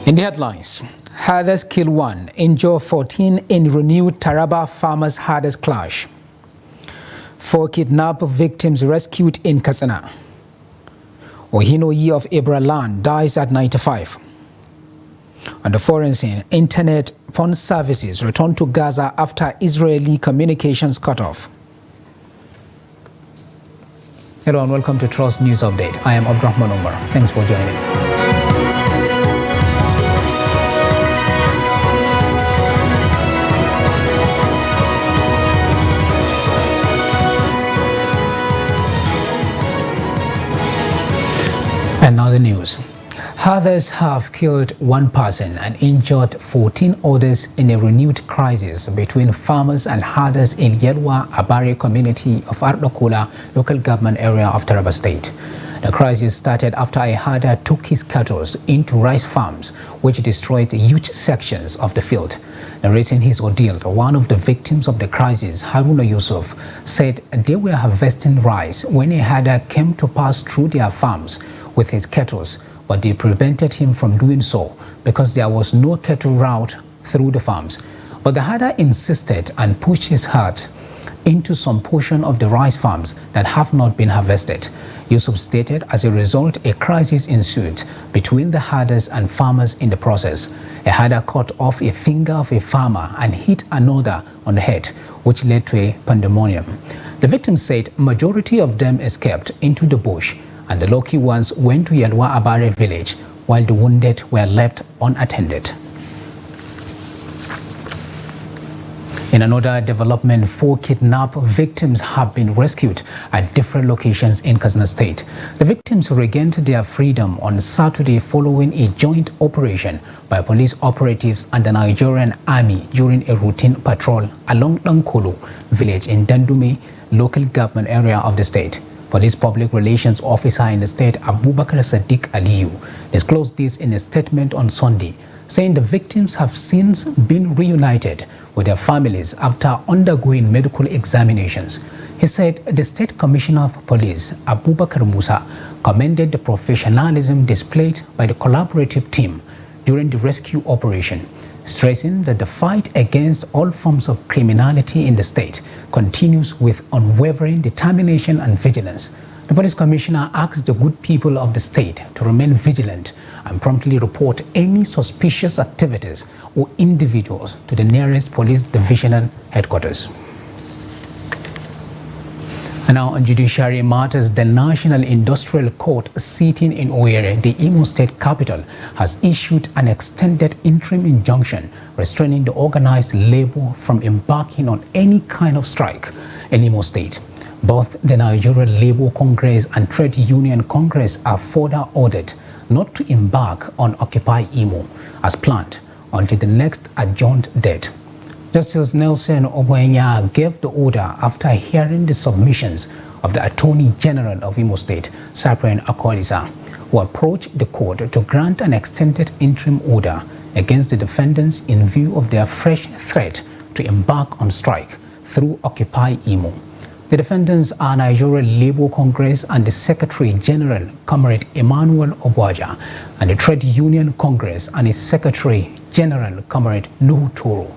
In the headlines, herders kill 1, injure 14 in renewed Taraba farmers' herders clash. 4 kidnapped victims rescued in Katsina. Ohinoyi of Ibra land dies at 95. On the foreign scene, internet phone services return to Gaza after Israeli communications cut off. Hello and welcome to Trust News Update. I am Abdurrahman Omar. Thanks for joining. And now the news. Herders have killed 1 person and injured 14 others in a renewed crisis between farmers and herders in Yelwa Abare community of Ardokola local government area of Taraba State. The crisis started after a herder took his cattle into rice farms, which destroyed huge sections of the field. Narrating his ordeal, one of the victims of the crisis, Haruna Yusuf, said they were harvesting rice when a herder came to pass through their farms with his cattle, but they prevented him from doing so because there was no cattle route through the farms. But the herder insisted and pushed his herd into some portion of the rice farms that have not been harvested. Yusuf stated as a result, a crisis ensued between the herders and farmers in the process. A herder cut off a finger of a farmer and hit another on the head, which led to a pandemonium. The victim said majority of them escaped into the bush, and the lucky ones went to Yelwa Abare village, while the wounded were left unattended. In another development, 4 kidnapped victims have been rescued at different locations in Katsina State. The victims regained their freedom on Saturday following a joint operation by police operatives and the Nigerian army during a routine patrol along Dankolo village in Dandume local government area of the state. Police Public Relations Officer in the state, Abubakar Sadiq Aliyu, disclosed this in a statement on Sunday, saying the victims have since been reunited with their families after undergoing medical examinations. He said the State Commissioner of Police, Abubakar Musa, commended the professionalism displayed by the collaborative team during the rescue operation, stressing that the fight against all forms of criminality in the state continues with unwavering determination and vigilance. The police commissioner asked the good people of the state to remain vigilant and promptly report any suspicious activities or individuals to the nearest police divisional headquarters. And now on judiciary matters, the National Industrial Court sitting in Owerri, the Imo State capital, has issued an extended interim injunction restraining the organized labor from embarking on any kind of strike in Imo State. Both the Nigerian Labour Congress and Trade Union Congress are further ordered not to embark on Occupy Imo as planned until the next adjourned date. Justice Nelson Obuenya gave the order after hearing the submissions of the Attorney General of Imo State, Cyprian Akwalisa, who approached the court to grant an extended interim order against the defendants in view of their fresh threat to embark on strike through Occupy Imo. The defendants are Nigerian Labour Congress and the Secretary General, Comrade Emmanuel Obwaja, and the Trade Union Congress and its Secretary General, Comrade Nuhu Toro.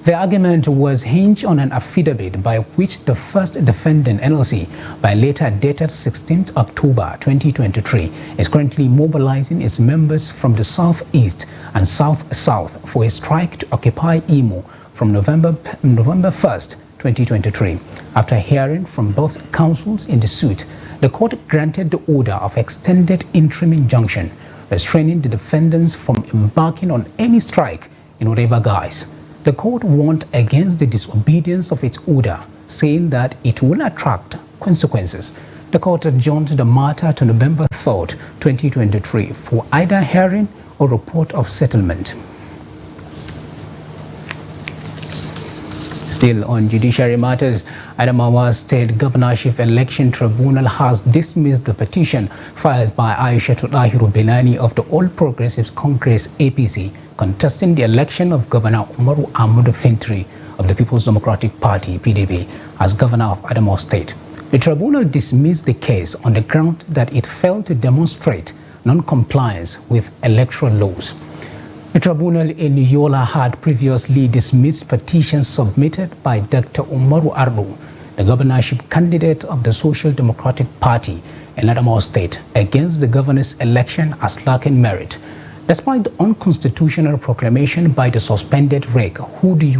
The argument was hinged on an affidavit by which the first defendant, NLC, by letter dated 16th October 2023, is currently mobilizing its members from the southeast and south-south for a strike to occupy Imo from November 1st, 2023. After hearing from both counsels in the suit, the court granted the order of extended interim injunction, restraining the defendants from embarking on any strike in whatever guise. The court warned against the disobedience of its order, saying that it will attract consequences. The court adjourned the matter to November 3rd, 2023 for either hearing or report of settlement. Still on judiciary matters, Adamawa State Governorship Election Tribunal has dismissed the petition filed by Aisha Dahiru Benani of the All Progressives Congress APC contesting the election of Governor Umaru Ahmadu Fintri of the People's Democratic Party PDP as Governor of Adamawa State. The tribunal dismissed the case on the ground that it failed to demonstrate non-compliance with electoral laws. A tribunal in Yola had previously dismissed petitions submitted by Dr. Umaru Ardo, the governorship candidate of the Social Democratic Party in Adamawa State, against the governor's election as lacking merit. Despite the unconstitutional proclamation by the suspended reg Hudu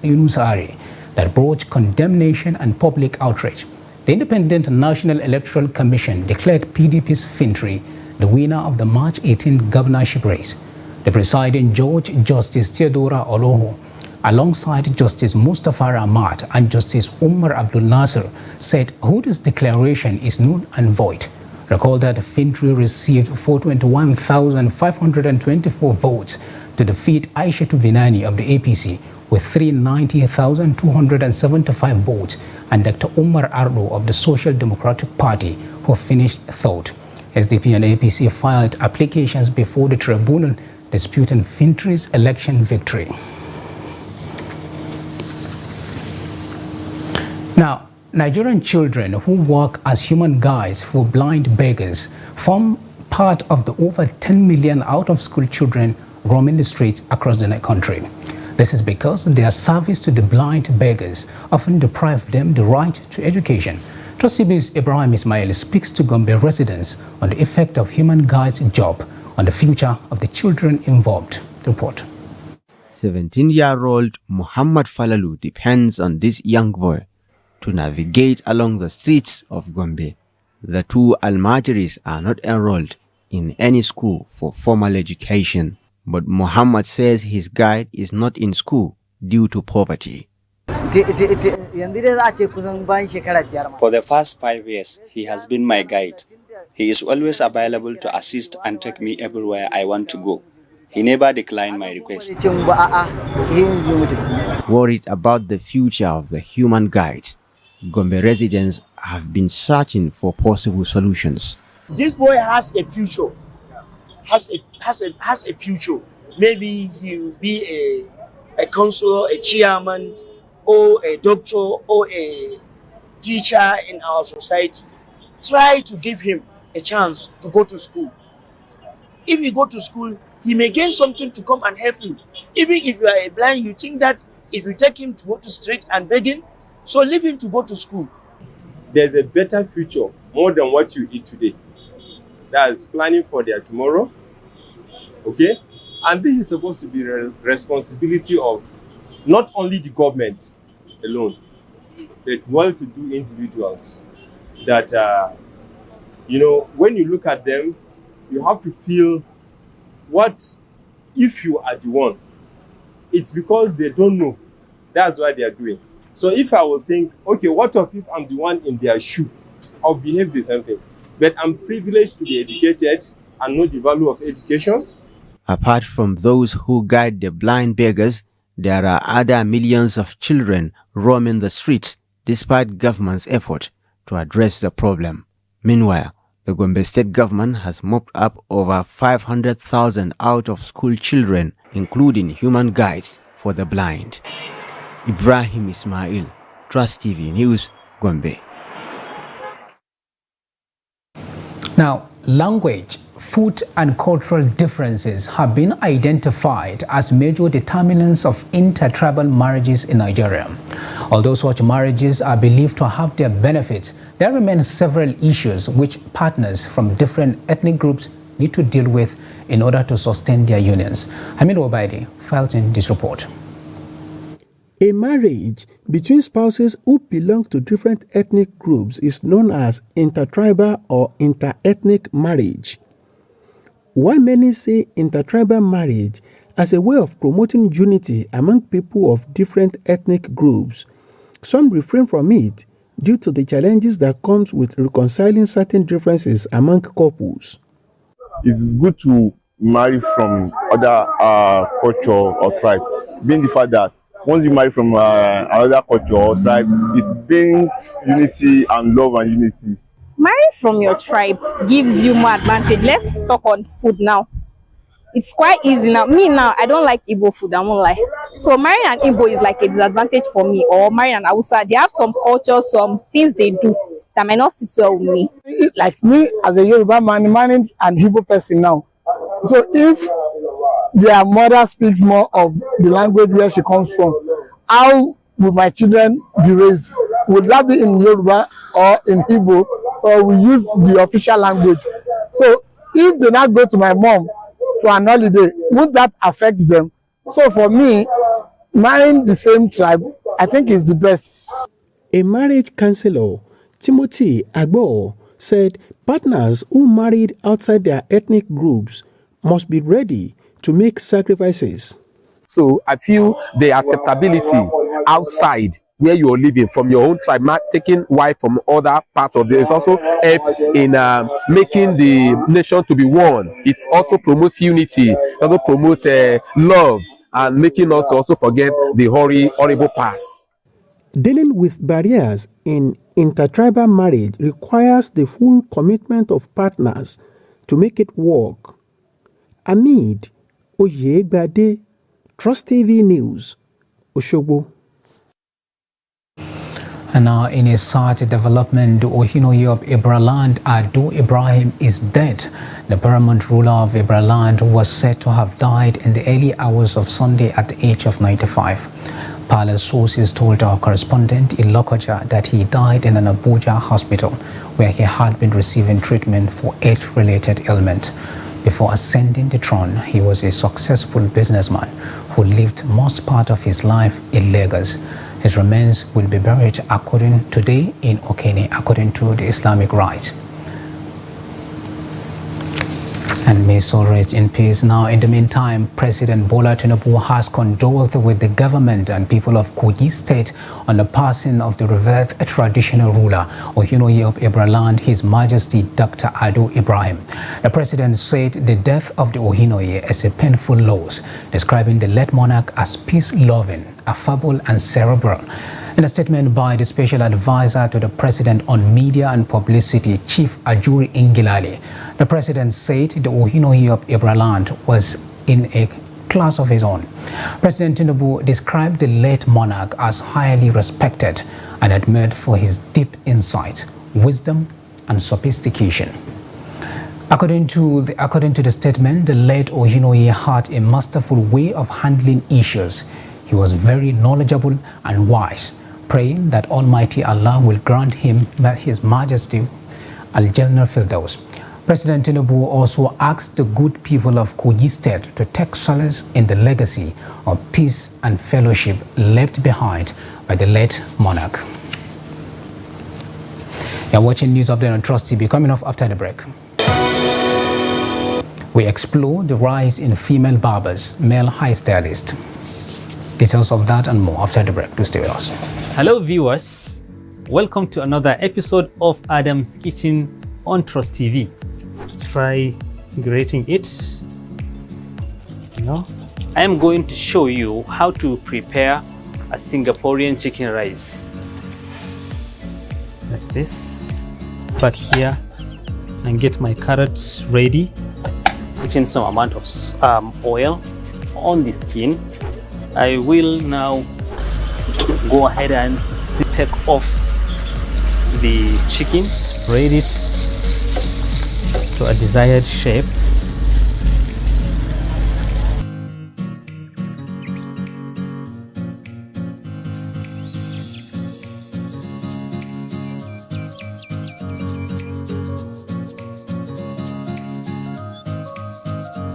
Yunusari that brought condemnation and public outrage, the Independent National Electoral Commission declared PDP's Fintri the winner of the March 18th governorship race. The presiding judge, Justice Theodora Oloho, alongside Justice Mustafa Ahmad and Justice Umar Abdul Nasser, said Hudu's declaration is null and void. Recall that Fintri received 421,524 votes to defeat Aishatu Binani of the APC with 390,275 votes, and Dr. Umar Ardo of the Social Democratic Party, who finished third. SDP and APC filed applications before the tribunal disputing Fintri's election victory. Now, Nigerian children who work as human guides for blind beggars form part of the over 10 million out-of-school children roaming the streets across the country. This is because their service to the blind beggars often deprive them the right to education. TV's Ibrahim Ismail speaks to Gombe residents on the effect of human guides' job on the future of the children involved. Report. 17-year-old Muhammad Falalu depends on this young boy to navigate along the streets of Gombe. The two Almajiris are not enrolled in any school for formal education, but Muhammad says his guide is not in school due to poverty. For the past 5 years, he has been my guide. He is always available to assist and take me everywhere I want to go. He never declined my request. Worried about the future of the human guides, Gombe residents have been searching for possible solutions. This boy has a future. Has a future. Maybe he will be a counselor, a chairman, or a doctor, or a teacher in our society. Try to give him a chance to go to school. If he go to school, he may gain something to come and help you. Even if you are a blind, you think that if you take him to go to street and begging, so leave him to go to school. There's a better future more than what you eat today. That's planning for their tomorrow. Okay? And this is supposed to be the responsibility of not only the government alone, but well-to-do individuals that, when you look at them, you have to feel what if you are the one. It's because they don't know. That's why they are doing. So if I will think, okay, what if I'm the one in their shoe? I'll behave the same thing. But I'm privileged to be educated and know the value of education. Apart from those who guide the blind beggars, there are other millions of children roaming the streets despite government's effort to address the problem. Meanwhile, the Gombe state government has mopped up over 500,000 out-of-school children, including human guides for the blind. Ibrahim Ismail, Trust TV News, Gombe. Now, language, food and cultural differences have been identified as major determinants of intertribal marriages in Nigeria. Although such marriages are believed to have their benefits, there remain several issues which partners from different ethnic groups need to deal with in order to sustain their unions. Hamid Obaidi filed in this report. A marriage between spouses who belong to different ethnic groups is known as intertribal or interethnic marriage. While many see intertribal marriage as a way of promoting unity among people of different ethnic groups, some refrain from it due to the challenges that comes with reconciling certain differences among couples. It's good to marry from other culture or tribe, being the fact that once you marry from another culture or tribe, it brings unity and love and unity. Marrying from your tribe gives you more advantage. Let's talk on food now. It's quite easy now. Me now, I don't like Igbo food, I won't lie. So marrying an Igbo is like a disadvantage for me, or marrying an Hausa. They have some cultures, some things they do that might not sit well with me. Like me, as a Yoruba man, marrying an Igbo person now. So if their mother speaks more of the language where she comes from, how will my children be raised? Would that be in Yoruba or in Igbo, or we use the official language? So if they not go to my mom for an holiday, would that affect them? So for me, marrying the same tribe, I think is the best. A marriage counselor, Timothy Agbo, said partners who married outside their ethnic groups must be ready to make sacrifices. So I feel the acceptability outside where you're living from your own tribe, not taking wife from other parts of this, also help in making the nation to be one. It also promotes unity, it also promotes love, and making us also forget the horrible past. Dealing with barriers in intertribal marriage requires the full commitment of partners to make it work. Amid Oyegbade, Trust TV News, Osogbo. And now in a sad development, the Ohinoyi of Ibraland, Ado Ibrahim, is dead. The paramount ruler of Ibraland was said to have died in the early hours of Sunday at the age of 95. Palace sources told our correspondent in Lokoja that he died in an Abuja hospital where he had been receiving treatment for age-related ailment. Before ascending the throne, he was a successful businessman who lived most part of his life in Lagos. His remains will be buried today in Okene, according to the Islamic rite. And may soul rest in peace. Now, in the meantime, President Bola Tinubu has condoled with the government and people of Kogi State on the passing of the revered traditional ruler, Ohinoyi of Ibraland, His Majesty Dr. Ado Ibrahim. The president said the death of the Ohinoyi is a painful loss, describing the late monarch as peace-loving, affable and cerebral. In a statement by the special advisor to the president on media and publicity, Chief Ajuri Ingilali, the president said the Ohinoyi of Ibraland was in a class of his own. President Tinubu described the late monarch as highly respected and admired for his deep insight, wisdom and sophistication. According to the statement, the late Ohinoyi had a masterful way of handling issues. He was very knowledgeable and wise, praying that Almighty Allah will grant him His Majesty Al-Jannah Firdaus. President Tinubu also asked the good people of Kogi State to take solace in the legacy of peace and fellowship left behind by the late monarch. You're watching News Update on Trust TV. Coming off after the break, we explore the rise in female barbers, male hairstylists. Details of that and more after the break. Do stay with us. Hello viewers, welcome to another episode of Adam's Kitchen on Trust TV. Try grating it. I am going to show you how to prepare a Singaporean chicken rice. Like this. Back here and get my carrots ready. Put in some amount of oil on the skin. I will now go ahead and take off the chicken, spread it to a desired shape.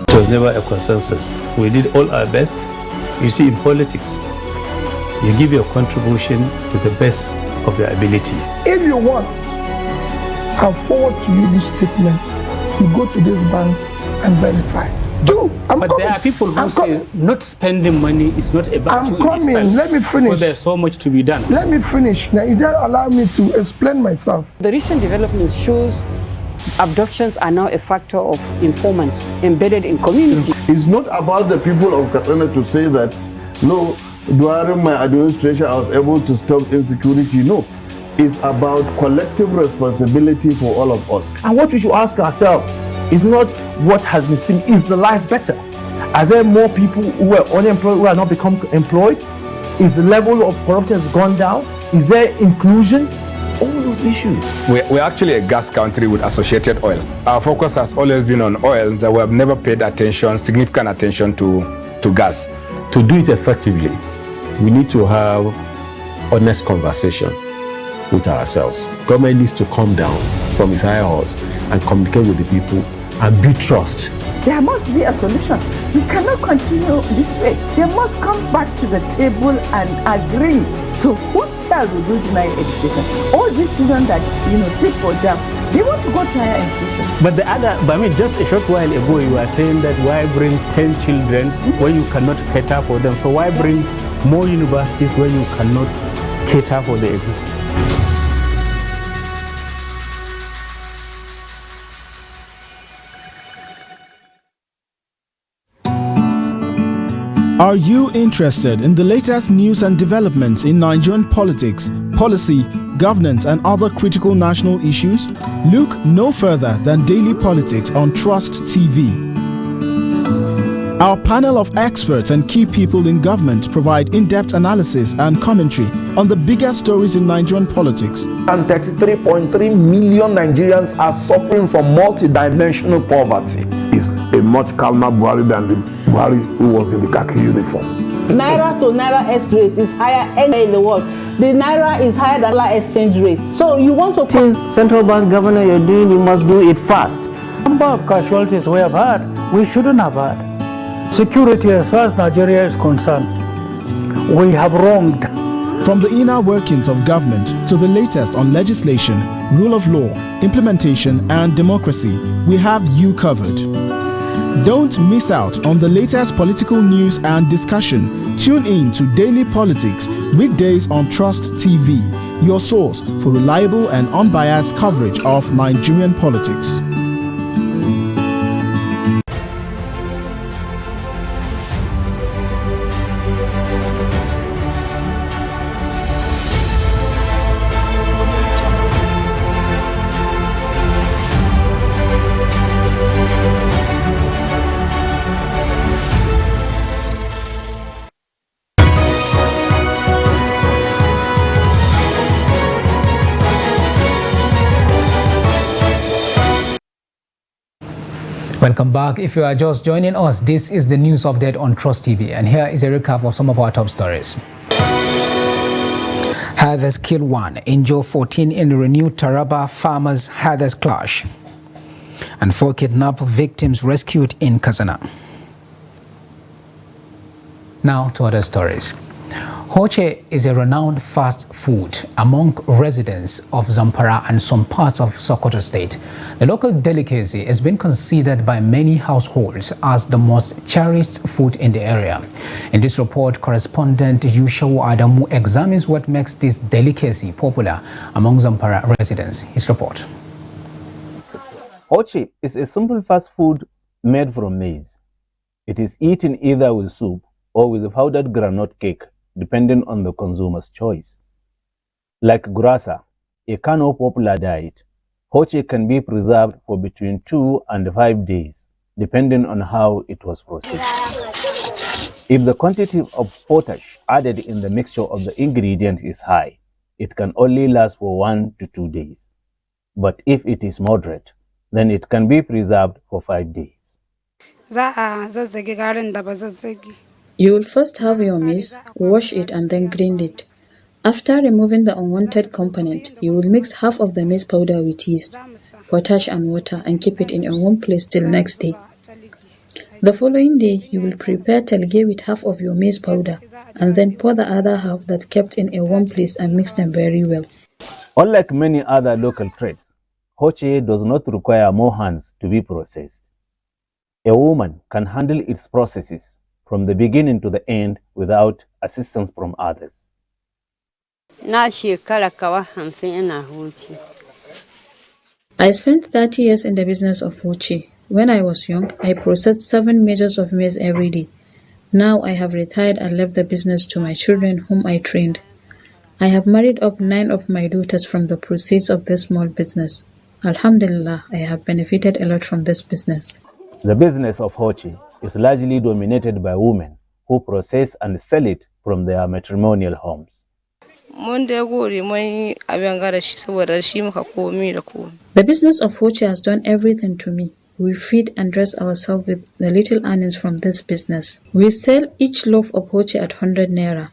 It was never a consensus. We did all our best. You see, in politics, you give your contribution to the best of your ability. If you want, I'll forward to you this statement. You go to this bank and verify. But there are people who say not spending money is not a virtue in itself. Let me finish. Because there's so much to be done. Let me finish. Now, you don't allow me to explain myself. The recent development shows abductions are now a factor of informants embedded in community. It's not about the people of Katsina to say that, no, during my administration I was able to stop insecurity. No, it's about collective responsibility for all of us. And what we should ask ourselves is not what has been seen, is the life better? Are there more people who are unemployed who are not become employed? Is the level of corruption has gone down? Is there inclusion? All those issues. We're actually a gas country with associated oil. Our focus has always been on oil, that we have never paid significant attention to gas. To do it effectively, we need to have honest conversation with ourselves. Government needs to come down from its high horse and communicate with the people and build trust. There must be a solution. We cannot continue this way. They must come back to the table and agree. So whose child will do deny education? All these children that sit for jam, they want to go to higher institutions. But just a short while ago, you were saying that why bring 10 children when you cannot cater for them? So why bring more universities when you cannot cater for the existing? Are you interested in the latest news and developments in Nigerian politics, policy, governance, and other critical national issues? Look no further than Daily Politics on Trust TV. Our panel of experts and key people in government provide in-depth analysis and commentary on the biggest stories in Nigerian politics. And 33.3 million Nigerians are suffering from multidimensional poverty. It's a much calmer Buhari than the Buhari who was in the khaki uniform. Naira to Naira exchange rate is higher anywhere in the world. The Naira is higher than dollar exchange rate. So you want to... Since central bank governor you're doing, you must do it fast. Number of casualties we have had, we shouldn't have had. Security as far as Nigeria is concerned, we have wronged. From the inner workings of government to the latest on legislation, rule of law, implementation, and democracy, we have you covered. Don't miss out on the latest political news and discussion. Tune in to Daily Politics, weekdays on Trust TV, your source for reliable and unbiased coverage of Nigerian politics. Welcome back. If you are just joining us, this is the news update on Trust TV, and here is a recap of some of our top stories. Hathers kill 1, injure 14 in renewed Taraba farmers Hathers clash, and 4 kidnapped victims rescued in Kazana. Now to other stories. Hoche is a renowned fast food among residents of Zamfara and some parts of Sokoto State. The local delicacy has been considered by many households as the most cherished food in the area. In this report, correspondent Yushawu Adamu examines what makes this delicacy popular among Zamfara residents. His report. Hoche is a simple fast food made from maize. It is eaten either with soup or with a powdered granite cake, depending on the consumer's choice. Like gurasa, a Kano popular diet, hoche can be preserved for between 2 and 5 days, depending on how it was processed. If the quantity of potash added in the mixture of the ingredients is high, it can only last for 1 to 2 days. But if it is moderate, then it can be preserved for 5 days. You will first have your maize, wash it and then grind it. After removing the unwanted component, you will mix half of the maize powder with yeast, potash and water and keep it in a warm place till next day. The following day, you will prepare telge with half of your maize powder and then pour the other half that kept in a warm place and mix them very well. Unlike many other local trades, hoche does not require more hands to be processed. A woman can handle its processes from the beginning to the end without assistance from others. I spent 30 years in the business of hoche. When I was young, I processed 7 measures of maize every day. Now I have retired and left the business to my children whom I trained. I have married off 9 of my daughters from the proceeds of this small business. Alhamdulillah, I have benefited a lot from this business. The business of hoche is largely dominated by women who process and sell it from their matrimonial homes. The business of Hoche has done everything to me. We feed and dress ourselves with the little earnings from this business. We sell each loaf of Hoche at 100 naira.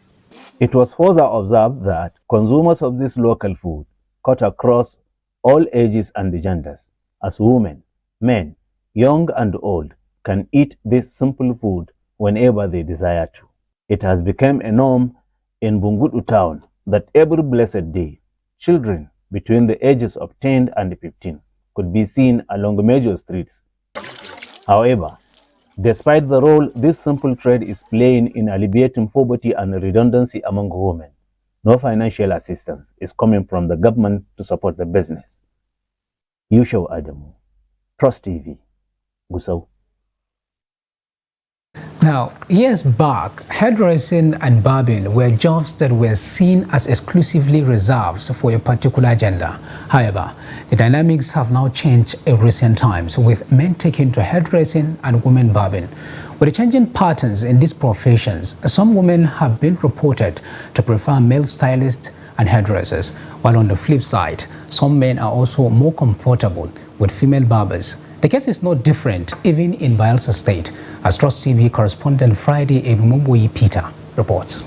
It was further observed that consumers of this local food cut across all ages and genders, as women, men, young and old can eat this simple food whenever they desire to. It has become a norm in Bungudu town that every blessed day, children between the ages of 10 and 15 could be seen along major streets. However, despite the role this simple trade is playing in alleviating poverty and redundancy among women, no financial assistance is coming from the government to support the business. Yusho Adamu, Trust TV, Gusau. Now, years back, hairdressing and barbing were jobs that were seen as exclusively reserved for a particular gender. However, the dynamics have now changed in recent times, with men taking to hairdressing and women barbing. With the changing patterns in these professions, some women have been reported to prefer male stylists and hairdressers, while on the flip side, some men are also more comfortable with female barbers. The case is no different even in Bayelsa State, as Trust TV correspondent Friday Ebumubui Peter reports.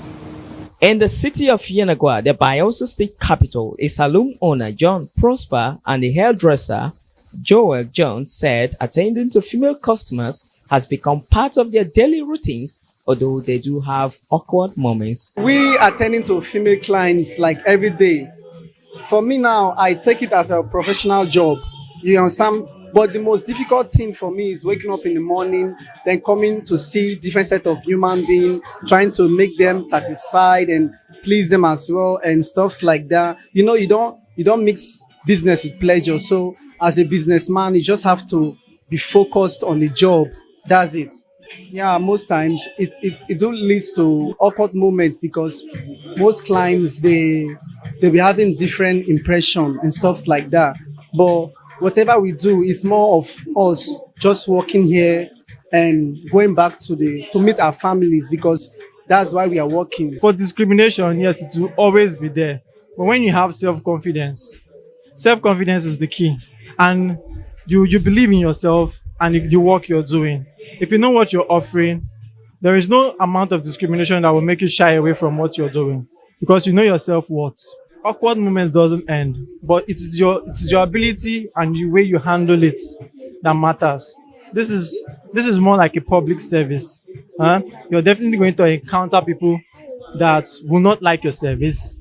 In the city of Yenagoa, the Bayelsa State capital, a saloon owner, John Prosper, and the hairdresser, Joel Jones, said attending to female customers has become part of their daily routines, although they do have awkward moments. We attending to female clients like every day. For me now, I take it as a professional job. You understand? But the most difficult thing for me is waking up in the morning, then coming to see different set of human beings, trying to make them satisfied and please them as well and stuff like that. You know, you don't mix business with pleasure. So as a businessman, you just have to be focused on the job. That's it. Yeah, most times it do lead to awkward moments because most clients they be having different impression and stuff like that. But whatever we do is more of us just working here and going back to meet our families, because that's why we are working. For discrimination, yes, it will always be there. But when you have self-confidence is the key. And you believe in yourself and the work you're doing. If you know what you're offering, there is no amount of discrimination that will make you shy away from what you're doing, because you know your self-worth. Awkward moments doesn't end, but it is your ability and the way you handle it that matters. This is more like a public service. You're definitely going to encounter people that will not like your service,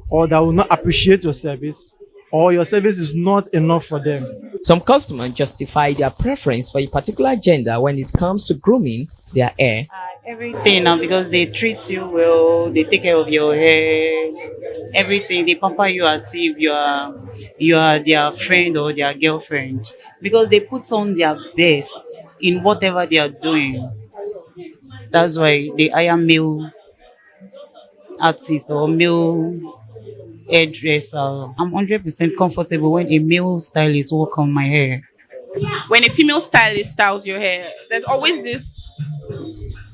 or that will not appreciate your service, or your service is not enough for them. Some customers justify their preference for a particular gender when it comes to grooming their hair. Everything now, because they treat you well, they take care of your hair, everything. They pamper you as if you are their friend or their girlfriend, because they put on their best in whatever they are doing. That's why they hire male artists or male hairdresser. I'm 100% comfortable when a male stylist work on my hair. When a female stylist styles your hair, there's always this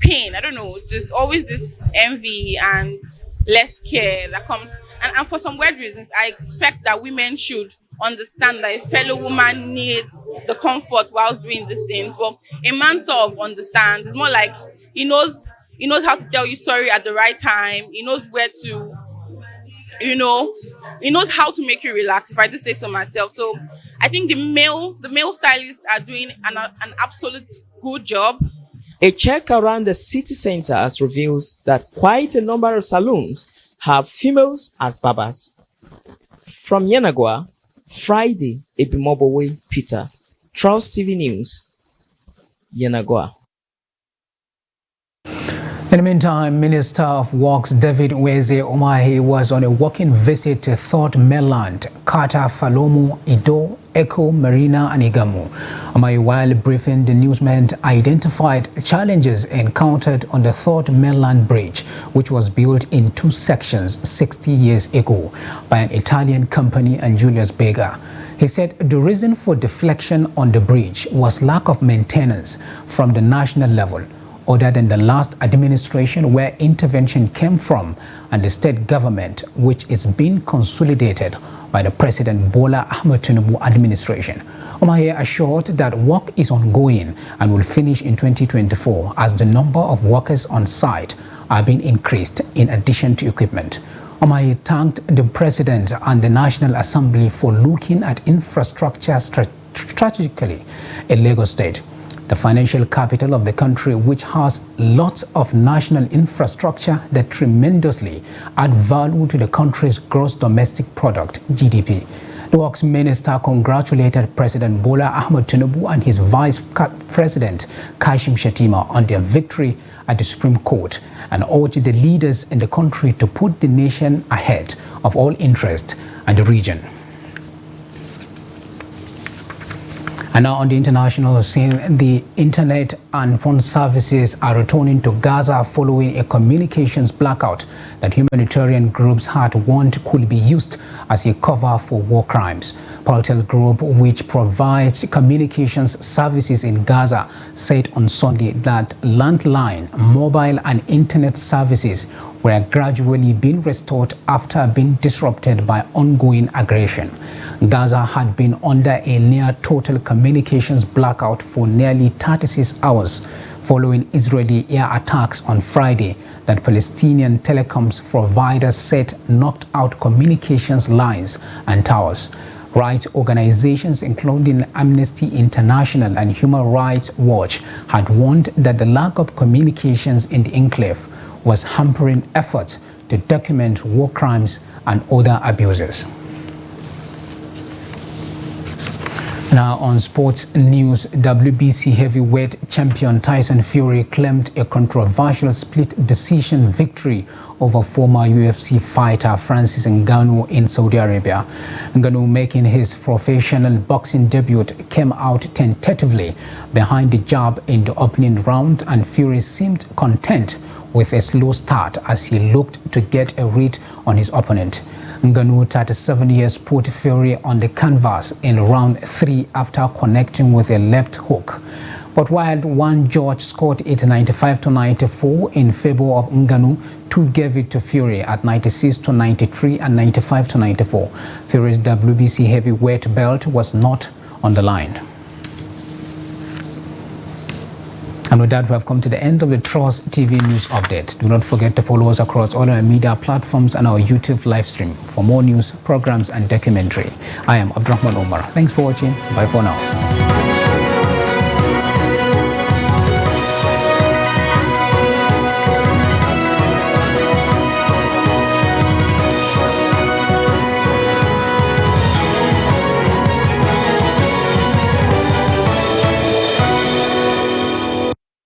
pain, I don't know, just always this envy and less care that comes. And for some weird reasons, I expect that women should understand that a fellow woman needs the comfort whilst doing these things. But a man sort of understands. It's more like he knows how to tell you sorry at the right time. He knows where to, he knows how to make you relax, if I do say so myself. So I think the male stylists are doing an absolute good job. A check around the city centers reveals that quite a number of saloons have females as barbers. From Yenagoa, Friday Ebumubui Peter, Trust TV News, Yenagoa. In the meantime, Minister of Works David Weze Umahi was on a working visit to Third Mainland, Kata, Falomu, Ido, Eko, Marina and Igamu. Umahi, while briefing the newsmen, identified challenges encountered on the Third Mainland Bridge, which was built in two sections 60 years ago by an Italian company and Julius Berger. He said the reason for deflection on the bridge was lack of maintenance from the national level. other than the last administration where intervention came from, and the state government, which is being consolidated by the President Bola Ahmed Tinubu administration. Omaye assured that work is ongoing and will finish in 2024 as the number of workers on site are being increased in addition to equipment. Omaye thanked the President and the National Assembly for looking at infrastructure strategically in Lagos State, the financial capital of the country, which has lots of national infrastructure that tremendously add value to the country's gross domestic product, GDP. The Works Minister congratulated President Bola Ahmed Tinubu and his Vice President Kashim Shettima on their victory at the Supreme Court and urged the leaders in the country to put the nation ahead of all interest and the region. And now on the international scene, the internet and phone services are returning to Gaza following a communications blackout that humanitarian groups had warned could be used as a cover for war crimes. Paltel Group, which provides communications services in Gaza, said on Sunday that landline, mobile and internet services were gradually being restored after being disrupted by ongoing aggression. Gaza had been under a near total communications blackout for nearly 36 hours following Israeli air attacks on Friday that Palestinian telecoms providers said knocked out communications lines and towers. Rights organizations including Amnesty International and Human Rights Watch had warned that the lack of communications in the enclave was hampering efforts to document war crimes and other abuses. Now on sports news, WBC heavyweight champion Tyson Fury claimed a controversial split decision victory over former UFC fighter Francis Ngannou in Saudi Arabia. Ngannou, making his professional boxing debut, came out tentatively behind the jab in the opening round, and Fury seemed content with a slow start as he looked to get a read on his opponent. Ngannou, 37 years, put Fury on the canvas in round 3 after connecting with a left hook. But while one judge scored it 95-94 in favor of Ngannou, 2 gave it to Fury at 96-93 and 95-94. Fury's WBC heavyweight belt was not on the line. And with that, we have come to the end of the Trust TV News Update. Do not forget to follow us across all our media platforms and our YouTube live stream for more news, programs, and documentary. I am Abdurrahman Omar. Thanks for watching. Bye for now.